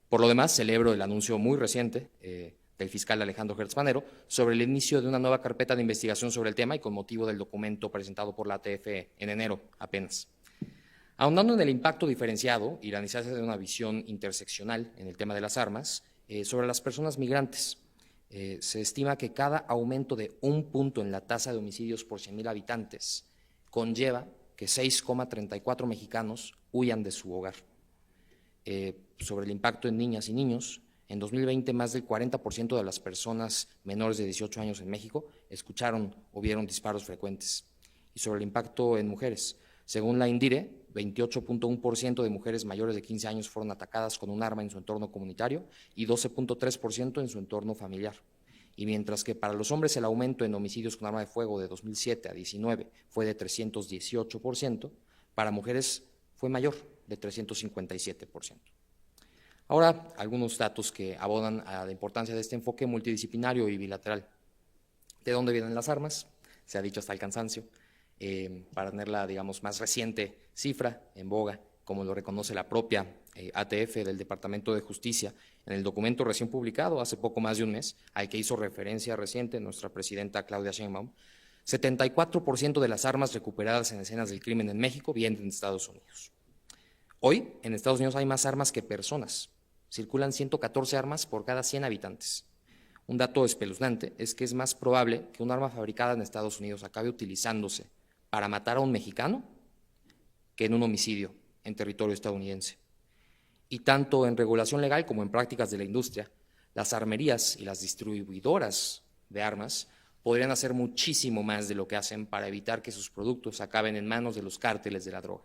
Por lo demás, celebro el anuncio muy reciente del fiscal Alejandro Gertz Manero sobre el inicio de una nueva carpeta de investigación sobre el tema y con motivo del documento presentado por la ATF en enero apenas. Ahondando en el impacto diferenciado y la necesidad de una visión interseccional en el tema de las armas, sobre las personas migrantes, se estima que cada aumento de 1 punto en la tasa de homicidios por 100.000 habitantes conlleva que 6,34 mexicanos huyan de su hogar. Sobre el impacto en niñas y niños, en 2020 más del 40% de las personas menores de 18 años en México escucharon o vieron disparos frecuentes. Y sobre el impacto en mujeres, según la INDIRE, 28.1% de mujeres mayores de 15 años fueron atacadas con un arma en su entorno comunitario y 12.3% en su entorno familiar. Y mientras que para los hombres el aumento en homicidios con arma de fuego de 2007 a 2019 fue de 318%, para mujeres fue mayor, de 357%. Ahora, algunos datos que abonan a la importancia de este enfoque multidisciplinario y bilateral. ¿De dónde vienen las armas? Se ha dicho hasta el cansancio. Para tener la, digamos, más reciente cifra en boga, como lo reconoce la propia ATF del Departamento de Justicia, en el documento recién publicado hace poco más de un mes, al que hizo referencia reciente nuestra presidenta Claudia Sheinbaum, 74% de las armas recuperadas en escenas del crimen en México vienen de Estados Unidos. Hoy, en Estados Unidos hay más armas que personas. Circulan 114 armas por cada 100 habitantes. Un dato espeluznante es que es más probable que un arma fabricada en Estados Unidos acabe utilizándose para matar a un mexicano que en un homicidio en territorio estadounidense. Y tanto en regulación legal como en prácticas de la industria, las armerías y las distribuidoras de armas podrían hacer muchísimo más de lo que hacen para evitar que sus productos acaben en manos de los cárteles de la droga.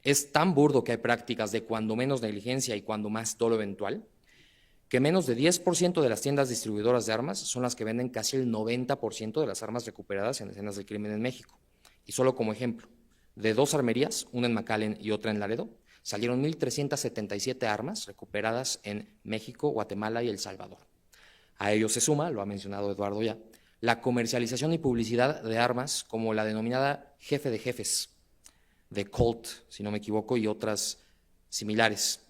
Es tan burdo que hay prácticas de cuando menos negligencia y cuando más dolo eventual, que menos de 10% de las tiendas distribuidoras de armas son las que venden casi el 90% de las armas recuperadas en escenas de crimen en México. Y solo como ejemplo, de 2 armerías, una en McAllen y otra en Laredo, salieron 1.377 armas recuperadas en México, Guatemala y El Salvador. A ello se suma, lo ha mencionado Eduardo ya, la comercialización y publicidad de armas como la denominada Jefe de Jefes, de Colt, si no me equivoco, y otras similares,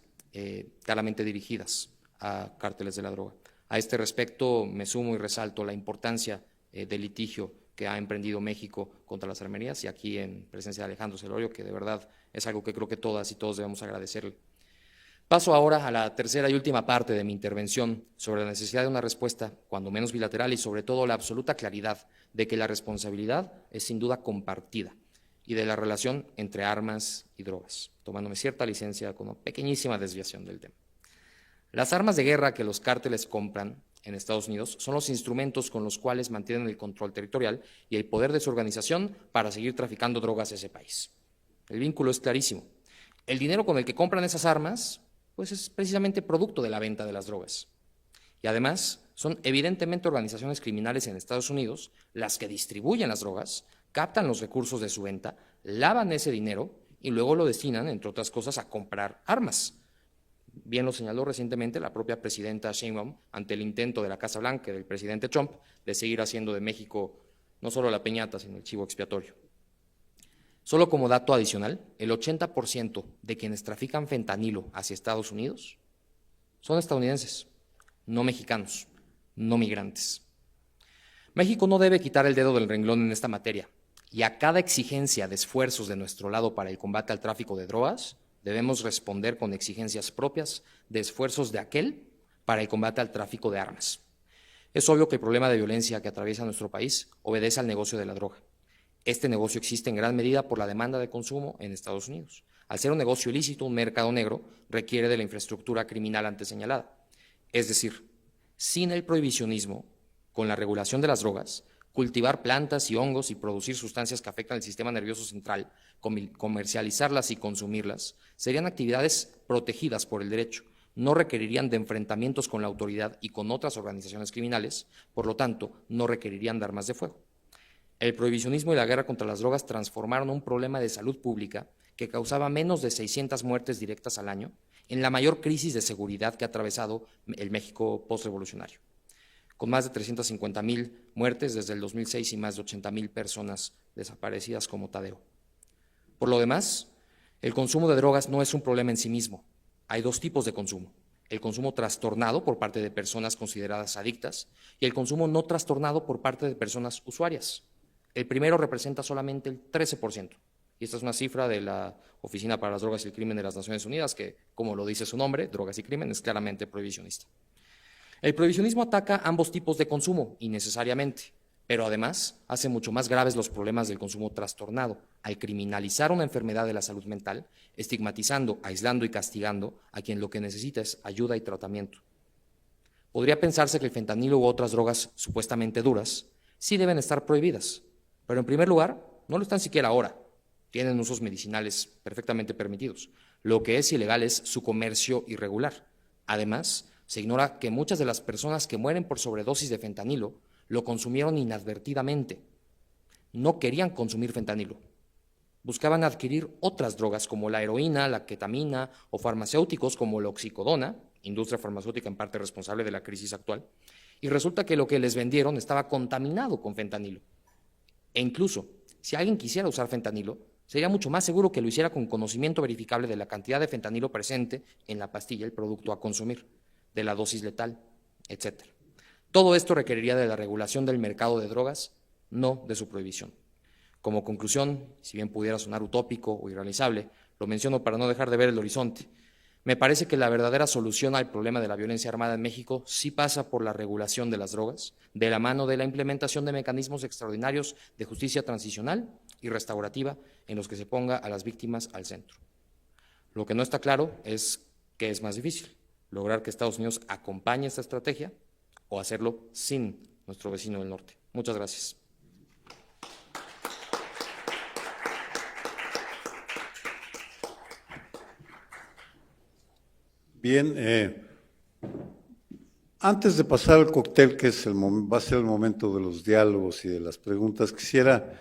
claramente dirigidas a cárteles de la droga. A este respecto me sumo y resalto la importancia del litigio que ha emprendido México contra las armerías y aquí en presencia de Alejandro Celorio, que de verdad es algo que creo que todas y todos debemos agradecerle. Paso ahora a la tercera y última parte de mi intervención sobre la necesidad de una respuesta, cuando menos bilateral, y sobre todo la absoluta claridad de que la responsabilidad es sin duda compartida y de la relación entre armas y drogas, tomándome cierta licencia con una pequeñísima desviación del tema. Las armas de guerra que los cárteles compran en Estados Unidos son los instrumentos con los cuales mantienen el control territorial y el poder de su organización para seguir traficando drogas a ese país. El vínculo es clarísimo. El dinero con el que compran esas armas pues es precisamente producto de la venta de las drogas. Y además, son evidentemente organizaciones criminales en Estados Unidos las que distribuyen las drogas, captan los recursos de su venta, lavan ese dinero y luego lo destinan, entre otras cosas, a comprar armas. Bien lo señaló recientemente la propia presidenta Sheinbaum ante el intento de la Casa Blanca y del presidente Trump de seguir haciendo de México no solo la piñata, sino el chivo expiatorio. Solo como dato adicional, el 80% de quienes trafican fentanilo hacia Estados Unidos son estadounidenses, no mexicanos, no migrantes. México no debe quitar el dedo del renglón en esta materia, y a cada exigencia de esfuerzos de nuestro lado para el combate al tráfico de drogas, debemos responder con exigencias propias de esfuerzos de aquel para el combate al tráfico de armas. Es obvio que el problema de violencia que atraviesa nuestro país obedece al negocio de la droga. Este negocio existe en gran medida por la demanda de consumo en Estados Unidos. Al ser un negocio ilícito, un mercado negro requiere de la infraestructura criminal antes señalada. Es decir, sin el prohibicionismo, con la regulación de las drogas, cultivar plantas y hongos y producir sustancias que afectan el sistema nervioso central, comercializarlas y consumirlas, serían actividades protegidas por el derecho, no requerirían de enfrentamientos con la autoridad y con otras organizaciones criminales, por lo tanto, no requerirían de armas de fuego. El prohibicionismo y la guerra contra las drogas transformaron un problema de salud pública que causaba menos de 600 muertes directas al año en la mayor crisis de seguridad que ha atravesado el México postrevolucionario, con más de 350,000 muertes desde el 2006 y más de 80,000 personas desaparecidas como Tadeo. Por lo demás, el consumo de drogas no es un problema en sí mismo. Hay dos tipos de consumo: el consumo trastornado por parte de personas consideradas adictas y el consumo no trastornado por parte de personas usuarias. El primero representa solamente el 13%, y esta es una cifra de la Oficina para las Drogas y el Crimen de las Naciones Unidas que, como lo dice su nombre, Drogas y Crimen, es claramente prohibicionista. El prohibicionismo ataca ambos tipos de consumo, innecesariamente, pero además hace mucho más graves los problemas del consumo trastornado, al criminalizar una enfermedad de la salud mental, estigmatizando, aislando y castigando a quien lo que necesita es ayuda y tratamiento. Podría pensarse que el fentanilo u otras drogas supuestamente duras sí deben estar prohibidas, pero en primer lugar, no lo están siquiera ahora. Tienen usos medicinales perfectamente permitidos. Lo que es ilegal es su comercio irregular. Además, se ignora que muchas de las personas que mueren por sobredosis de fentanilo lo consumieron inadvertidamente. No querían consumir fentanilo. Buscaban adquirir otras drogas como la heroína, la ketamina o farmacéuticos como la oxicodona, industria farmacéutica en parte responsable de la crisis actual, y resulta que lo que les vendieron estaba contaminado con fentanilo. E incluso, si alguien quisiera usar fentanilo, sería mucho más seguro que lo hiciera con conocimiento verificable de la cantidad de fentanilo presente en la pastilla, el producto a consumir, de la dosis letal, etc. Todo esto requeriría de la regulación del mercado de drogas, no de su prohibición. Como conclusión, si bien pudiera sonar utópico o irrealizable, lo menciono para no dejar de ver el horizonte. Me parece que la verdadera solución al problema de la violencia armada en México sí pasa por la regulación de las drogas, de la mano de la implementación de mecanismos extraordinarios de justicia transicional y restaurativa en los que se ponga a las víctimas al centro. Lo que no está claro es qué es más difícil: lograr que Estados Unidos acompañe esta estrategia o hacerlo sin nuestro vecino del norte. Muchas gracias. Bien, antes de pasar al cóctel, que es va a ser el momento de los diálogos y de las preguntas, quisiera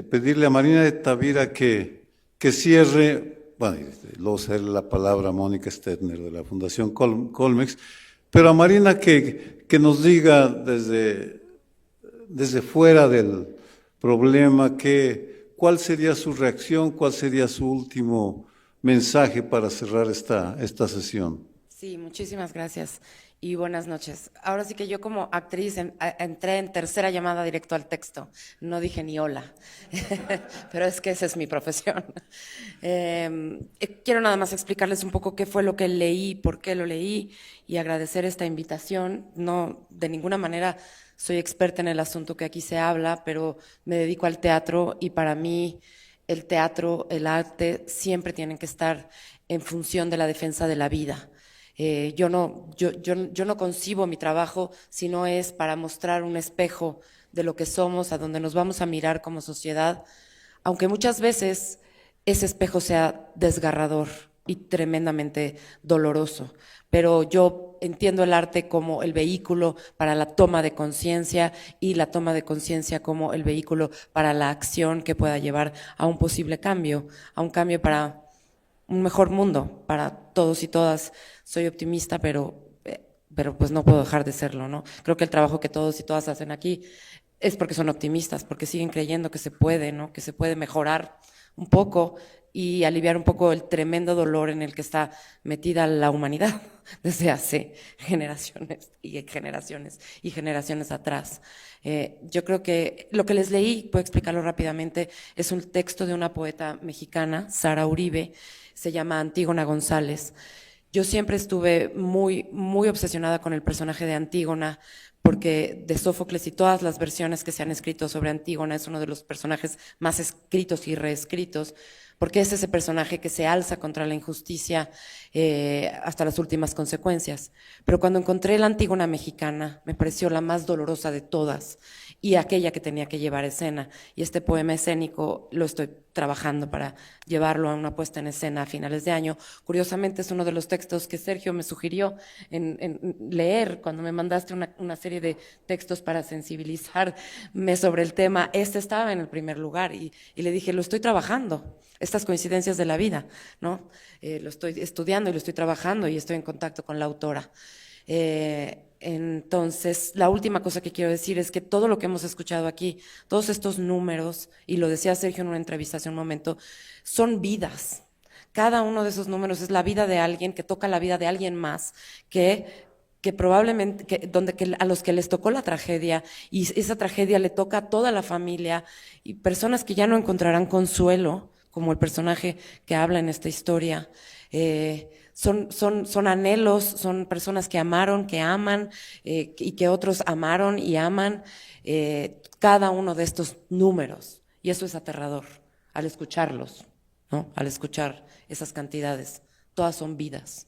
pedirle a Marina de Tavira que cierre, bueno, y luego cederle la palabra a Mónica Stetner de la Fundación Colmex, pero a Marina que nos diga desde fuera del problema cuál sería su reacción, cuál sería su último mensaje para cerrar esta sesión. Sí, muchísimas gracias. y buenas noches. Ahora sí que yo como actriz entré en tercera llamada directo al texto, no dije ni hola, pero es que esa es mi profesión. Quiero nada más explicarles un poco qué fue lo que leí, por qué lo leí y agradecer esta invitación. No, de ninguna manera soy experta en el asunto que aquí se habla, pero me dedico al teatro y para mí el teatro, el arte, siempre tienen que estar en función de la defensa de la vida. Yo no concibo mi trabajo si no es para mostrar un espejo de lo que somos, a donde nos vamos a mirar como sociedad, aunque muchas veces ese espejo sea desgarrador y tremendamente doloroso. Pero yo entiendo el arte como el vehículo para la toma de conciencia y la toma de conciencia como el vehículo para la acción que pueda llevar a un posible cambio, a un cambio para un mejor mundo para todos y todas. Soy optimista, pero pues no puedo dejar de serlo, ¿no? Creo que el trabajo que todos y todas hacen aquí es porque son optimistas, porque siguen creyendo que se puede, ¿no? Que se puede mejorar un poco y aliviar un poco el tremendo dolor en el que está metida la humanidad desde hace generaciones y generaciones y generaciones atrás. Yo creo que lo que les leí, puedo explicarlo rápidamente, es un texto de una poeta mexicana, Sara Uribe, se llama Antígona González. Yo siempre estuve muy obsesionada con el personaje de Antígona, porque de Sófocles y todas las versiones que se han escrito sobre Antígona es uno de los personajes más escritos y reescritos, porque es ese personaje que se alza contra la injusticia hasta las últimas consecuencias. Pero cuando encontré la Antígona mexicana, me pareció la más dolorosa de todas y aquella que tenía que llevar escena. Y este poema escénico lo estoy trabajando para llevarlo a una puesta en escena a finales de año. Curiosamente es uno de los textos que Sergio me sugirió en leer cuando me mandaste una serie de textos para sensibilizarme sobre el tema. Este estaba en el primer lugar y le dije, lo estoy trabajando. Estas coincidencias de la vida, ¿no? Lo estoy estudiando y lo estoy trabajando y estoy en contacto con la autora. Entonces, la última cosa que quiero decir es que todo lo que hemos escuchado aquí, todos estos números, y lo decía Sergio en una entrevista hace un momento, son vidas. Cada uno de esos números es la vida de alguien que toca la vida de alguien más, que probablemente, a los que les tocó la tragedia, y esa tragedia le toca a toda la familia, y personas que ya no encontrarán consuelo, como el personaje que habla en esta historia. Son anhelos, son personas que amaron, que aman y que otros amaron y aman cada uno de estos números. Y eso es aterrador al escucharlos, ¿no? Al escuchar esas cantidades. Todas son vidas,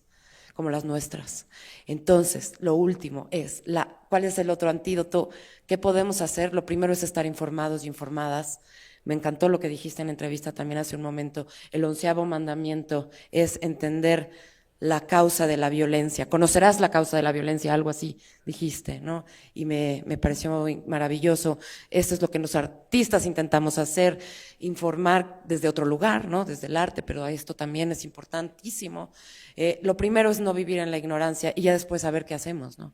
como las nuestras. Entonces, lo último es, ¿cuál es el otro antídoto? ¿Qué podemos hacer? Lo primero es estar informados y informadas. Me encantó lo que dijiste en la entrevista también hace un momento. El 11º mandamiento es entender la causa de la violencia. Conocerás la causa de la violencia, algo así dijiste, ¿no? Y me pareció maravilloso. Eso es lo que los artistas intentamos hacer, informar desde otro lugar, ¿no? Desde el arte, pero esto también es importantísimo. Lo primero es no vivir en la ignorancia y ya después saber qué hacemos, ¿no?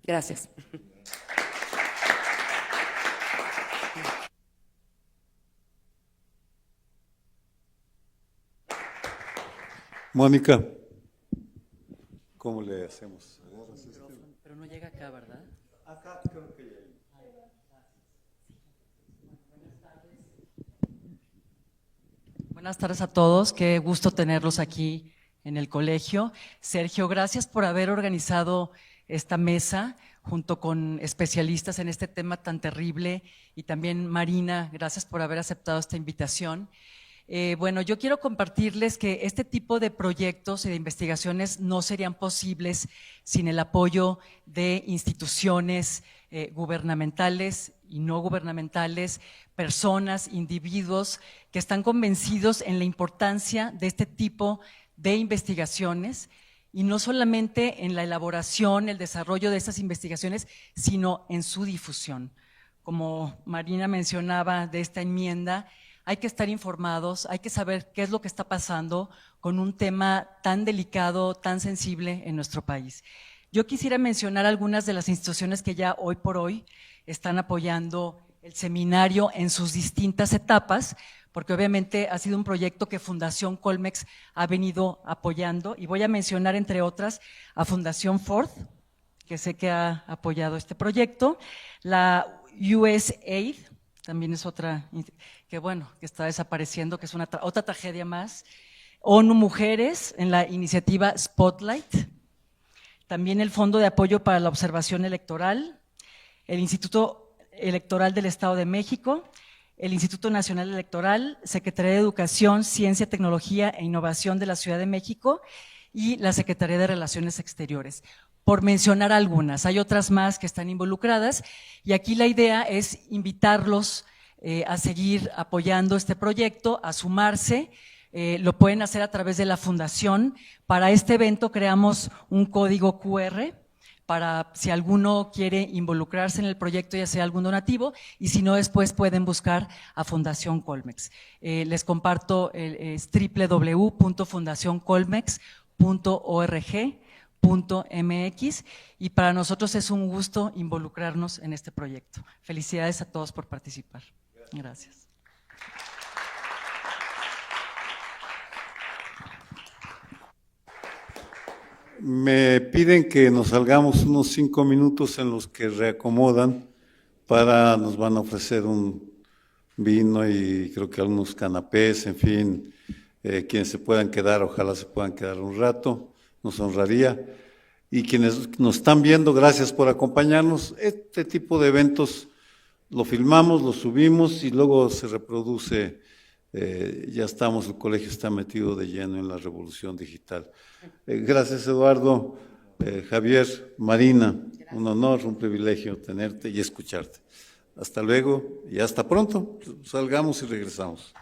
Gracias. Mónica, ¿cómo le hacemos? Pero no llega acá, ¿verdad? Acá creo que llega. Buenas tardes a todos, qué gusto tenerlos aquí en el colegio. Sergio, gracias por haber organizado esta mesa junto con especialistas en este tema tan terrible, y también Marina, gracias por haber aceptado esta invitación. Bueno, yo quiero compartirles que este tipo de proyectos y de investigaciones no serían posibles sin el apoyo de instituciones gubernamentales y no gubernamentales, personas, individuos que están convencidos en la importancia de este tipo de investigaciones, y no solamente en la elaboración, el desarrollo de estas investigaciones, sino en su difusión. Como Marina mencionaba de esta enmienda, hay que estar informados, hay que saber qué es lo que está pasando con un tema tan delicado, tan sensible en nuestro país. Yo quisiera mencionar algunas de las instituciones que ya hoy por hoy están apoyando el seminario en sus distintas etapas, porque obviamente ha sido un proyecto que Fundación Colmex ha venido apoyando, y voy a mencionar entre otras a Fundación Ford, que sé que ha apoyado este proyecto. La USAID, también es otra, que bueno, que está desapareciendo, que es otra tragedia más. ONU Mujeres en la iniciativa Spotlight. También el Fondo de Apoyo para la Observación Electoral, el Instituto Electoral del Estado de México, el Instituto Nacional Electoral, Secretaría de Educación, Ciencia, Tecnología e Innovación de la Ciudad de México y la Secretaría de Relaciones Exteriores, por mencionar algunas. Hay otras más que están involucradas y aquí la idea es invitarlos a seguir apoyando este proyecto, a sumarse. Lo pueden hacer a través de la fundación. Para este evento creamos un código QR para si alguno quiere involucrarse en el proyecto, ya sea algún donativo, y si no, después pueden buscar a Fundación Colmex. Les comparto, es www.fundacioncolmex.org.mx y para nosotros es un gusto involucrarnos en este proyecto. Felicidades a todos por participar. Gracias. Me piden que nos salgamos unos 5 minutos en los que reacomodan nos van a ofrecer un vino y creo que algunos canapés, en fin, quienes se puedan quedar, ojalá se puedan quedar un rato, nos honraría. Y quienes nos están viendo, gracias por acompañarnos. Este tipo de eventos lo filmamos, lo subimos y luego se reproduce. Ya estamos, el colegio está metido de lleno en la revolución digital. Gracias, Eduardo, Javier, Marina, un honor, un privilegio tenerte y escucharte. Hasta luego y hasta pronto. Salgamos y regresamos.